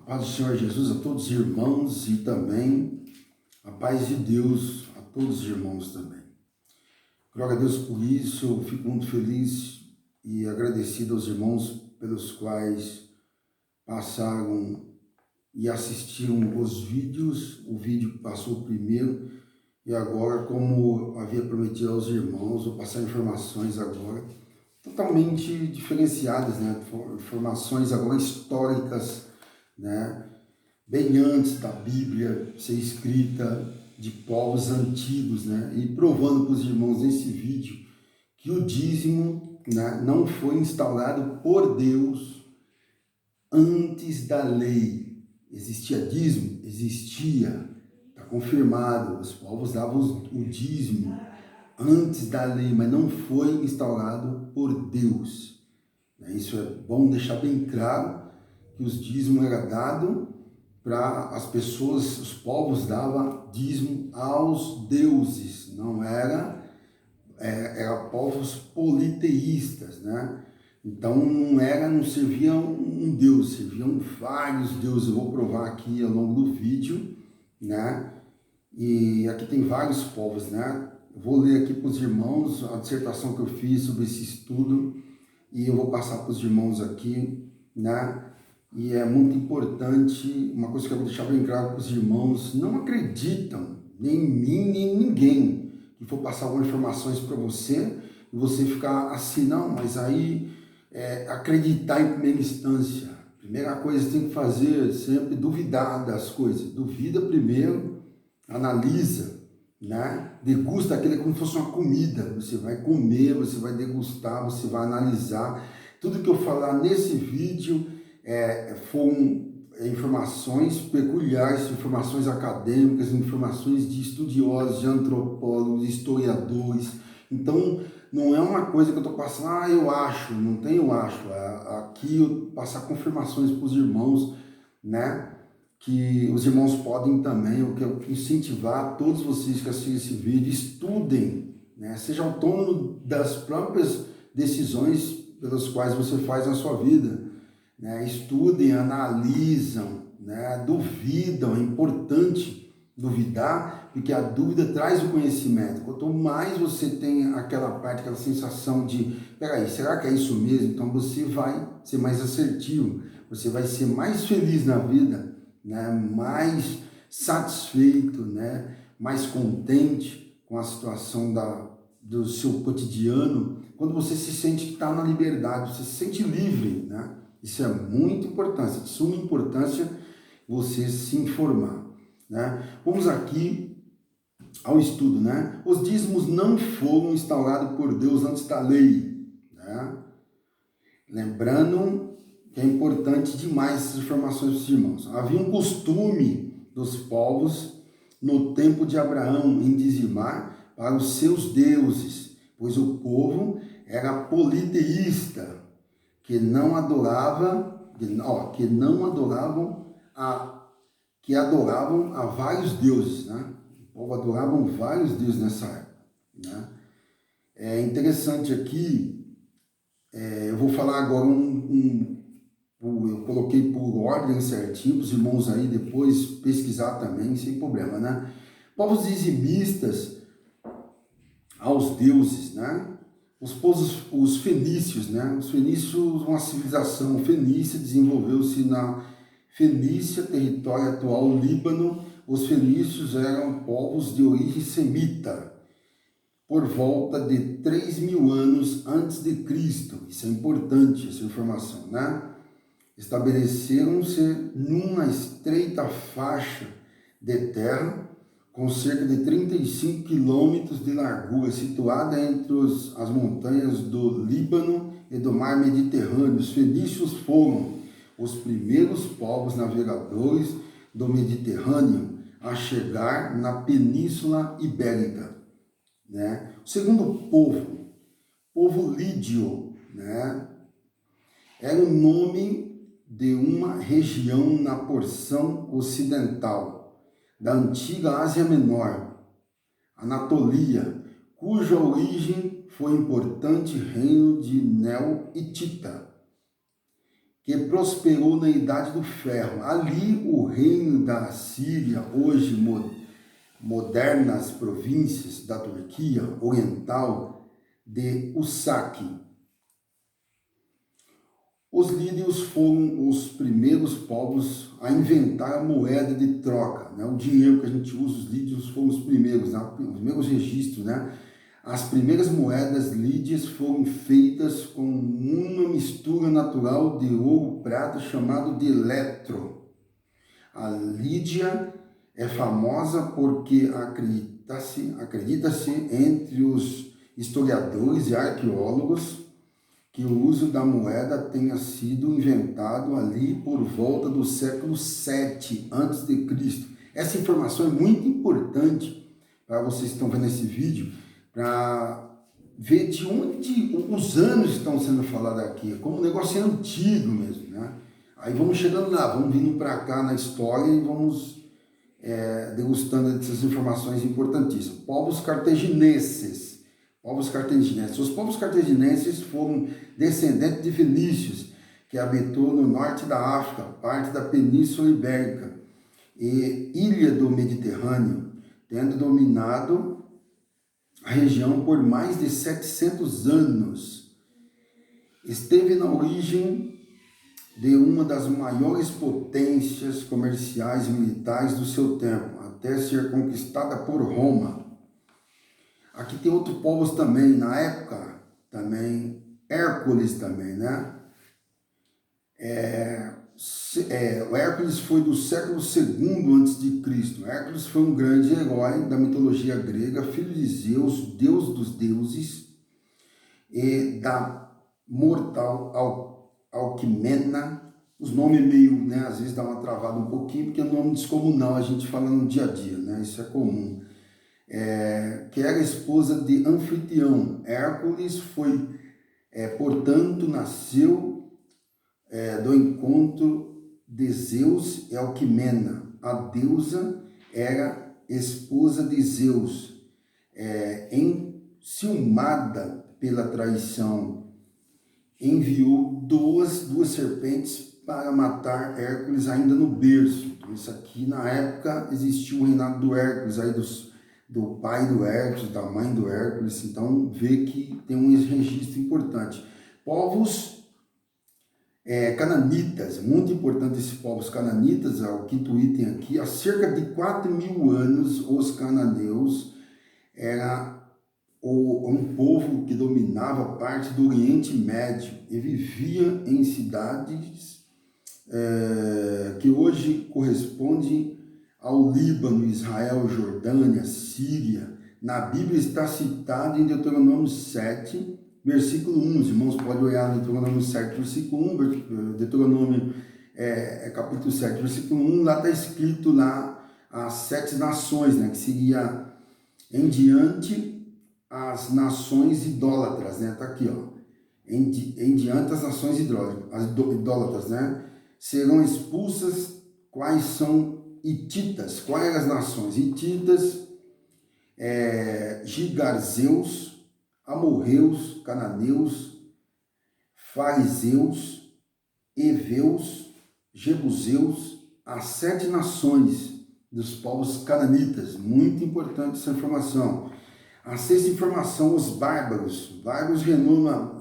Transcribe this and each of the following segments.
Paz do Senhor Jesus a todos os irmãos e também a paz de Deus a todos os irmãos também. Glória a Deus por isso, eu fico muito feliz e agradecido aos irmãos pelos quais passaram e assistiram os vídeos. O vídeo passou primeiro e agora, como havia prometido aos irmãos, vou passar informações agora totalmente diferenciadas, né? Informações agora históricas, né? Bem antes da Bíblia ser escrita, de povos antigos, né? E provando para os irmãos nesse vídeo que o dízimo, né, não foi instaurado por Deus antes da lei. Existia dízimo? Existia, está confirmado, os povos davam o dízimo antes da lei, mas não foi instaurado por Deus. Isso é bom deixar bem claro, que os dízimos eram dados para as pessoas, os povos davam dízimo aos deuses, não era povos politeístas, né? Então não serviam um Deus, serviam vários deuses. Eu vou provar aqui ao longo do vídeo, né? E aqui tem vários povos, né? Eu vou ler aqui para os irmãos a dissertação que eu fiz sobre esse estudo e eu vou passar para os irmãos aqui, né? E é muito importante, uma coisa que eu vou deixar bem claro para os irmãos: não acreditam, nem em mim, nem em ninguém, que for passar algumas informações para você e você ficar assim, não, mas aí acreditar em primeira instância. Primeira coisa que você tem que fazer é sempre duvidar das coisas. Duvida primeiro, analisa, né? Degusta aquilo como se fosse uma comida. Você vai comer, você vai degustar, você vai analisar. Tudo que eu falar nesse vídeo foram informações peculiares, informações acadêmicas, informações de estudiosos, de antropólogos, de historiadores. Então, não é uma coisa que eu estou passando, eu acho, não tem eu acho. Aqui eu passar confirmações para os irmãos, né? Que os irmãos podem também, eu quero incentivar todos vocês que assistem esse vídeo, estudem, né? Sejam autônomos das próprias decisões pelas quais você faz na sua vida. Né? Estudem, analisam, né? Duvidam. É importante duvidar, porque a dúvida traz o conhecimento. Quanto mais você tem aquela parte, aquela sensação de, peraí, será que é isso mesmo? Então você vai ser mais assertivo, você vai ser mais feliz na vida, né? Mais satisfeito, né? Mais contente com a situação do seu cotidiano, quando você se sente que está na liberdade, você se sente livre, né? Isso é muito importante, de suma importância você se informar, né? Vamos aqui ao estudo, né? Os dízimos não foram instaurados por Deus antes da lei, né? Lembrando que é importante demais essas informações dos irmãos. Havia um costume dos povos no tempo de Abraão em dizimar para os seus deuses, pois o povo era politeísta, que não adoravam a vários deuses, né? O povo adoravam vários deuses nessa época, né? É interessante aqui, eu vou falar agora eu coloquei por ordem certinho, para os irmãos aí depois pesquisar também, sem problema, né? Povos dizimistas aos deuses, né? Os fenícios, né? Os fenícios, uma civilização fenícia desenvolveu-se na Fenícia, território atual Líbano. Os fenícios eram povos de origem semita, por volta de 3.000 anos antes de Cristo. Isso é importante, essa informação, né? Estabeleceram-se numa estreita faixa de terra com cerca de 35 quilômetros de largura, situada entre as montanhas do Líbano e do mar Mediterrâneo. Os fenícios foram os primeiros povos navegadores do Mediterrâneo a chegar na Península Ibérica, né? O segundo povo lídio, né? Era o nome de uma região na porção ocidental da antiga Ásia Menor, Anatolia, cuja origem foi importante reino de Neo-Hitita, que prosperou na Idade do Ferro. Ali o reino da Síria, hoje modernas províncias da Turquia Oriental, de Usaki. Os lídios foram os primeiros povos a inventar a moeda de troca, né? O dinheiro que a gente usa, os lídios foram os primeiros, né? Os primeiros registros, né? As primeiras moedas lídias foram feitas com uma mistura natural de ouro prata chamado de eletro. A Lídia é famosa porque acredita-se entre os historiadores e arqueólogos que o uso da moeda tenha sido inventado ali por volta do século 7 a.C. Essa informação é muito importante para vocês que estão vendo esse vídeo, para ver de onde os anos estão sendo falados aqui, como o negócio é antigo mesmo, né? Aí vamos chegando lá, vamos vindo para cá na história e vamos degustando essas informações importantíssimas. Povos cartagineses. Os povos cartagineses foram descendentes de fenícios, que habitou no norte da África, parte da Península Ibérica e ilha do Mediterrâneo, tendo dominado a região por mais de 700 anos. Esteve na origem de uma das maiores potências comerciais e militares do seu tempo, até ser conquistada por Roma. Aqui tem outros povos também, na época, também, Hércules também, né? O Hércules foi do século II a.C. Hércules foi um grande herói da mitologia grega, filho de Zeus, deus dos deuses, e da mortal Alquimena. Os nomes meio, né, às vezes dá uma travada um pouquinho, porque é um nome descomunal, a gente fala no dia a dia, né? Isso é comum. Que era esposa de Anfitrião. Hércules foi, portanto, nasceu do encontro de Zeus e Alquimena. A deusa era esposa de Zeus, enciumada pela traição, enviou duas serpentes para matar Hércules ainda no berço. Então, isso aqui, na época, existiu o reinado do Hércules, aí do pai do Hércules, da mãe do Hércules. Então, vê que tem um registro importante. Povos cananitas, muito importante esses povos cananitas, o quinto item aqui. Há cerca de 4.000 anos, os cananeus era um povo que dominava parte do Oriente Médio e vivia em cidades que hoje correspondem ao Líbano, Israel, Jordânia, Síria. Na Bíblia está citado em Deuteronômio 7, versículo 1. Os irmãos podem olhar no Deuteronômio 7, versículo 1, Deuteronômio capítulo 7, versículo 1, lá está escrito lá as 7 nações, né, que seria em diante as nações idólatras, né, está aqui, ó, em diante as nações idólatras, né, serão expulsas. Quais são hititas? Quais eram as nações? Hititas, gigarzeus, amorreus, cananeus, fariseus, heveus, jebuseus, as 7 nações dos povos cananitas. Muito importante essa informação. A 6ª informação, os bárbaros. Bárbaros reinam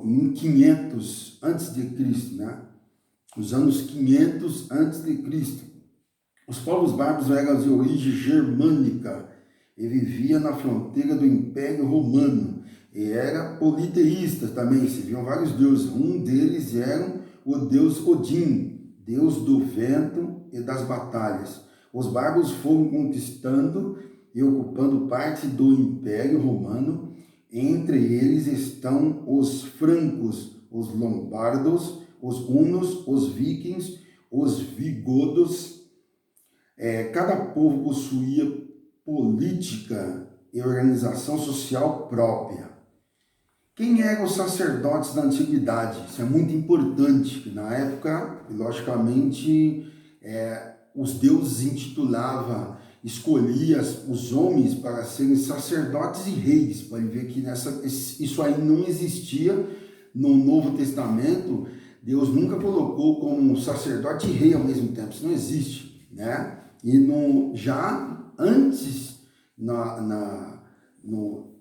em 500 a.C., né? Os anos 500 a.C. Os povos bárbaros eram de origem germânica e viviam na fronteira do Império Romano. E eram politeístas também, serviam vários deuses. Um deles era o deus Odin, deus do vento e das batalhas. Os bárbaros foram conquistando e ocupando parte do Império Romano. Entre eles estão os francos, os lombardos, os hunos, os vikings, os vigodos. Cada povo possuía política e organização social própria. Quem eram os sacerdotes da antiguidade? Isso é muito importante, que na época, logicamente, os deuses escolhiam os homens para serem sacerdotes e reis. Pode ver que isso aí não existia no Novo Testamento, Deus nunca colocou como sacerdote e rei ao mesmo tempo, isso não existe, né? E já antes,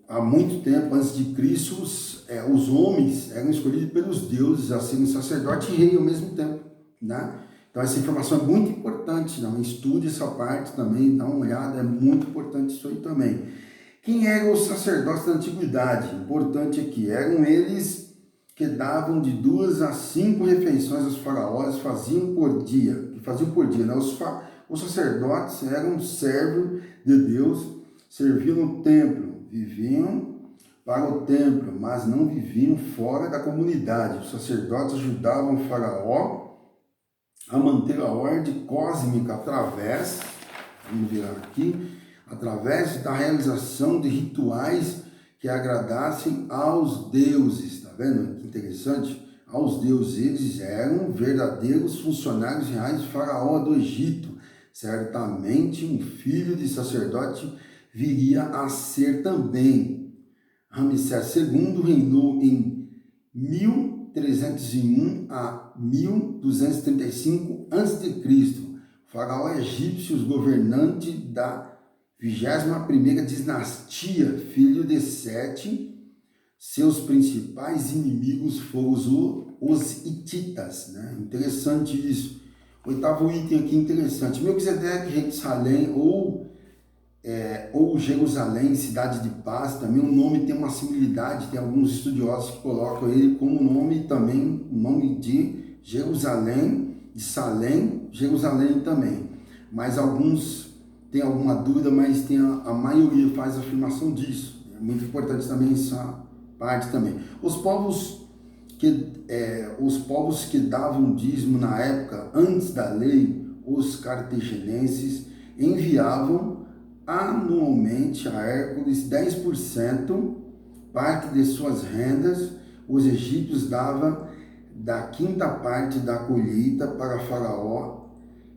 há muito tempo, antes de Cristo, os homens eram escolhidos pelos deuses a serem sacerdote e rei ao mesmo tempo, né? Então essa informação é muito importante, não? Estude essa parte também, dá uma olhada, é muito importante isso aí também. Quem eram os sacerdotes da antiguidade? Importante aqui, eram eles que davam de 2 a 5 refeições aos faraós, faziam por dia, né? Os sacerdotes eram servos de Deus, serviam no templo, viviam para o templo, mas não viviam fora da comunidade. Os sacerdotes ajudavam o faraó a manter a ordem cósmica através da realização de rituais que agradassem aos deuses. Tá vendo? Que interessante. Aos deuses, eles eram verdadeiros funcionários reais do faraó do Egito. Certamente um filho de sacerdote viria a ser também. Ramsés II reinou em 1301 a 1235 a.C. O faraó egípcio, governante da 21ª dinastia, filho de Sete. Seus principais inimigos foram os hititas, né? Interessante isso. Oitavo item aqui interessante. Melquisedeque, rei de Salém, ou Jerusalém, cidade de paz, também o nome tem uma similaridade, tem alguns estudiosos que colocam ele como nome também, o nome de Jerusalém, de Salém, Jerusalém também. Mas alguns têm alguma dúvida, mas a maioria faz a afirmação disso. É muito importante também essa parte também. Os povos que davam dízimo na época, antes da lei, os cartaginenses, enviavam anualmente a Hércules 10%, parte de suas rendas. Os egípcios davam da quinta parte da colheita para Faraó.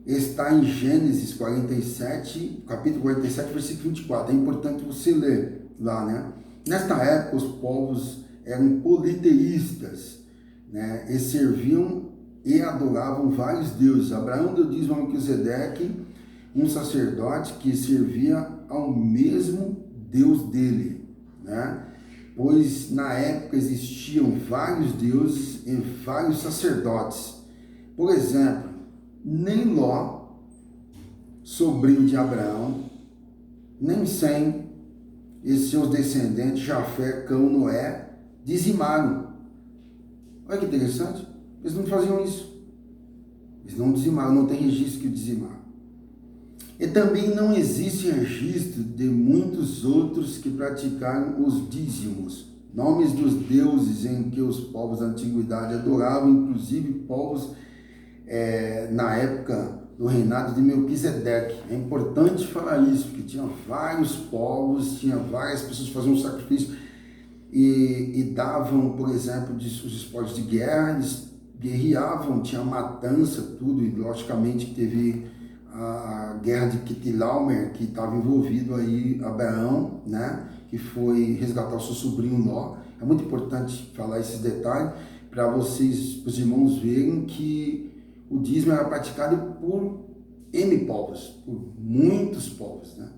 Está em Gênesis 47, capítulo 47, versículo 24. É importante você ler lá, né? Nesta época, os povos eram politeístas, né? E serviam e adoravam vários deuses. Abraão deu dízimo a Melquisedeque, um sacerdote que servia ao mesmo Deus dele, né? Pois na época existiam vários deuses e vários sacerdotes. Por exemplo, nem Ló, sobrinho de Abraão, nem Sem e seus descendentes, Jafé, Cão, Noé, dizimaram. Olha que interessante, eles não faziam isso. Eles não dizimaram, não tem registro que dizimaram. E também não existe registro de muitos outros que praticaram os dízimos, nomes dos deuses em que os povos da antiguidade adoravam, inclusive povos na época do reinado de Melquisedeque. É importante falar isso, porque tinha vários povos, tinha várias pessoas que faziam sacrifício e davam, por exemplo, os esportes de guerra, eles guerreavam, tinha matança, tudo, e logicamente teve a guerra de Quitilaumer, que estava envolvido aí Abraão, né, que foi resgatar o seu sobrinho Ló. É muito importante falar esses detalhes para vocês, para os irmãos verem que o dízimo era praticado por N povos, por muitos povos, né?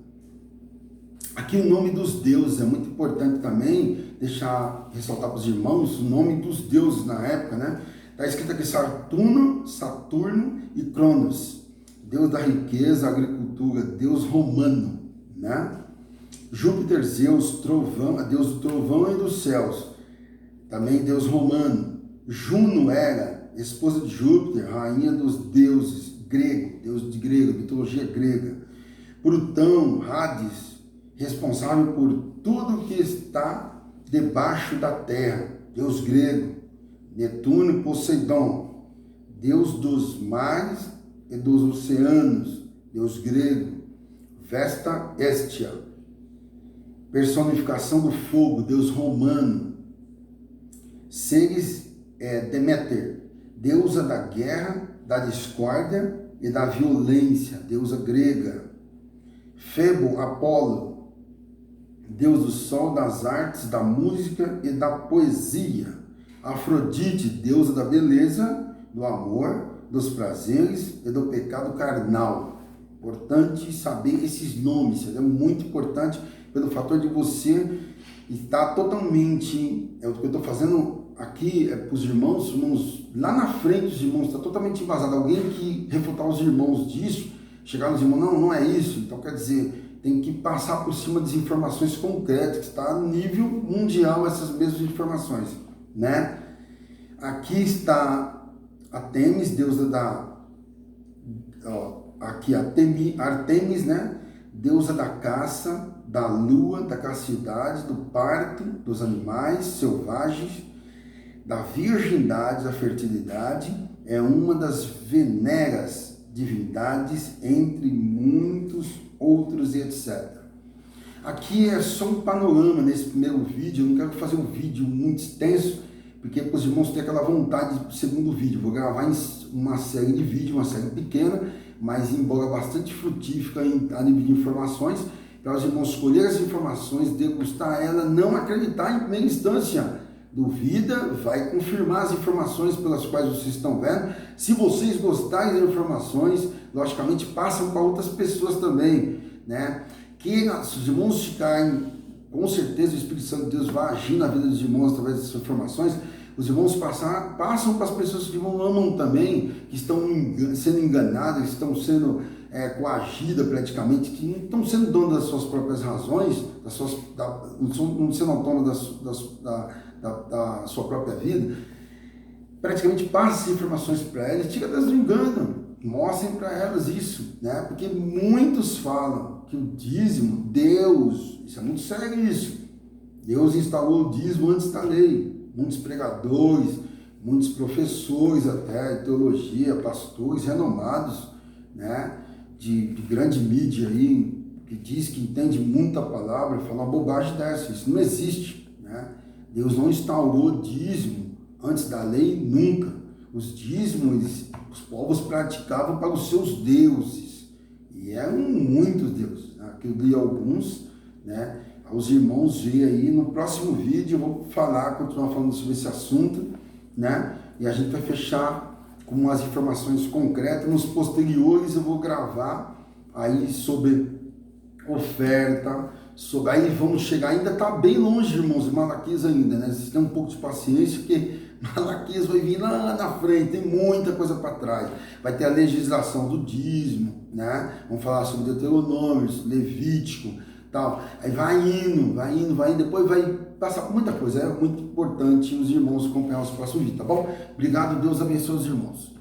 Aqui o nome dos deuses é muito importante também, ressaltar para os irmãos o nome dos deuses na época, né? Está escrito aqui Saturno e Cronos, Deus da riqueza, agricultura, Deus romano, né? Júpiter, Zeus, trovão, Deus do trovão e dos céus, também Deus romano. Juno era esposa de Júpiter, rainha dos deuses, deus de grego, mitologia grega. Plutão, Hades, responsável por tudo que está debaixo da terra, deus grego. Netuno, Poseidon, deus dos mares e dos oceanos, deus grego. Vesta, Hestia, personificação do fogo, deus romano. Ceres, Deméter, deusa da guerra, da discórdia e da violência, deusa grega. Febo, Apolo, deus do sol, das artes, da música e da poesia. Afrodite, deusa da beleza, do amor, dos prazeres e do pecado carnal. Importante saber esses nomes, é muito importante pelo fator de você estar totalmente, é o que eu estou fazendo aqui para os irmãos, lá na frente os irmãos, está totalmente embasado. Alguém que refutar os irmãos disso, chegar nos irmãos, não é isso, então quer dizer, tem que passar por cima das informações concretas, que está a nível mundial essas mesmas informações, né? Aqui está Artemis, deusa da... aqui Artemis, né? Deusa da caça, da lua, da castidade, do parto, dos animais selvagens, da virgindade, da fertilidade, é uma das veneras divindades entre muitos outros e etc. Aqui é só um panorama nesse primeiro vídeo, eu não quero fazer um vídeo muito extenso, porque para os irmãos terem aquela vontade do segundo vídeo. Vou gravar uma série de vídeos, uma série pequena, mas embora bastante frutífica a nível de informações, para os irmãos escolher as informações, degustar ela, não acreditar em primeira instância. Duvida, vai confirmar as informações pelas quais vocês estão vendo. Se vocês gostarem das informações, logicamente passam para outras pessoas também, né? Que se os irmãos ficarem, com certeza o Espírito Santo de Deus vai agir na vida dos irmãos através dessas informações. Os irmãos passam para as pessoas que amam também, que estão sendo enganadas, que estão sendo coagidas praticamente, que não estão sendo donos das suas próprias razões, não sendo autônomos da sua própria vida. Praticamente passa essas informações para elas, tira elas do engano, mostrem para elas isso, né? Porque muitos falam que o dízimo, Deus, isso é muito sério isso, Deus instalou o dízimo antes da lei. Muitos pregadores, muitos professores até, de teologia, pastores renomados, né, de grande mídia aí, que diz que entende muita palavra, fala uma bobagem dessa, isso não existe, né? Deus não instaurou dízimo antes da lei, nunca. Os dízimos, os povos praticavam para os seus deuses, e eram muitos deuses, né? Aqui eu li alguns, né? Os irmãos veem aí, no próximo vídeo eu vou continuar falando sobre esse assunto, né? E a gente vai fechar com umas informações concretas. Nos posteriores eu vou gravar aí sobre oferta, aí vamos chegar, ainda está bem longe, irmãos, de Malaquias ainda, né? Vocês têm um pouco de paciência, porque Malaquias vai vir lá na frente, tem muita coisa para trás. Vai ter a legislação do dízimo, né? Vamos falar sobre Deuteronômio, Levítico, tal. Aí vai indo, depois vai passar por muita coisa. É muito importante os irmãos acompanhar os próximos vídeos, tá bom? Obrigado, Deus abençoe os irmãos.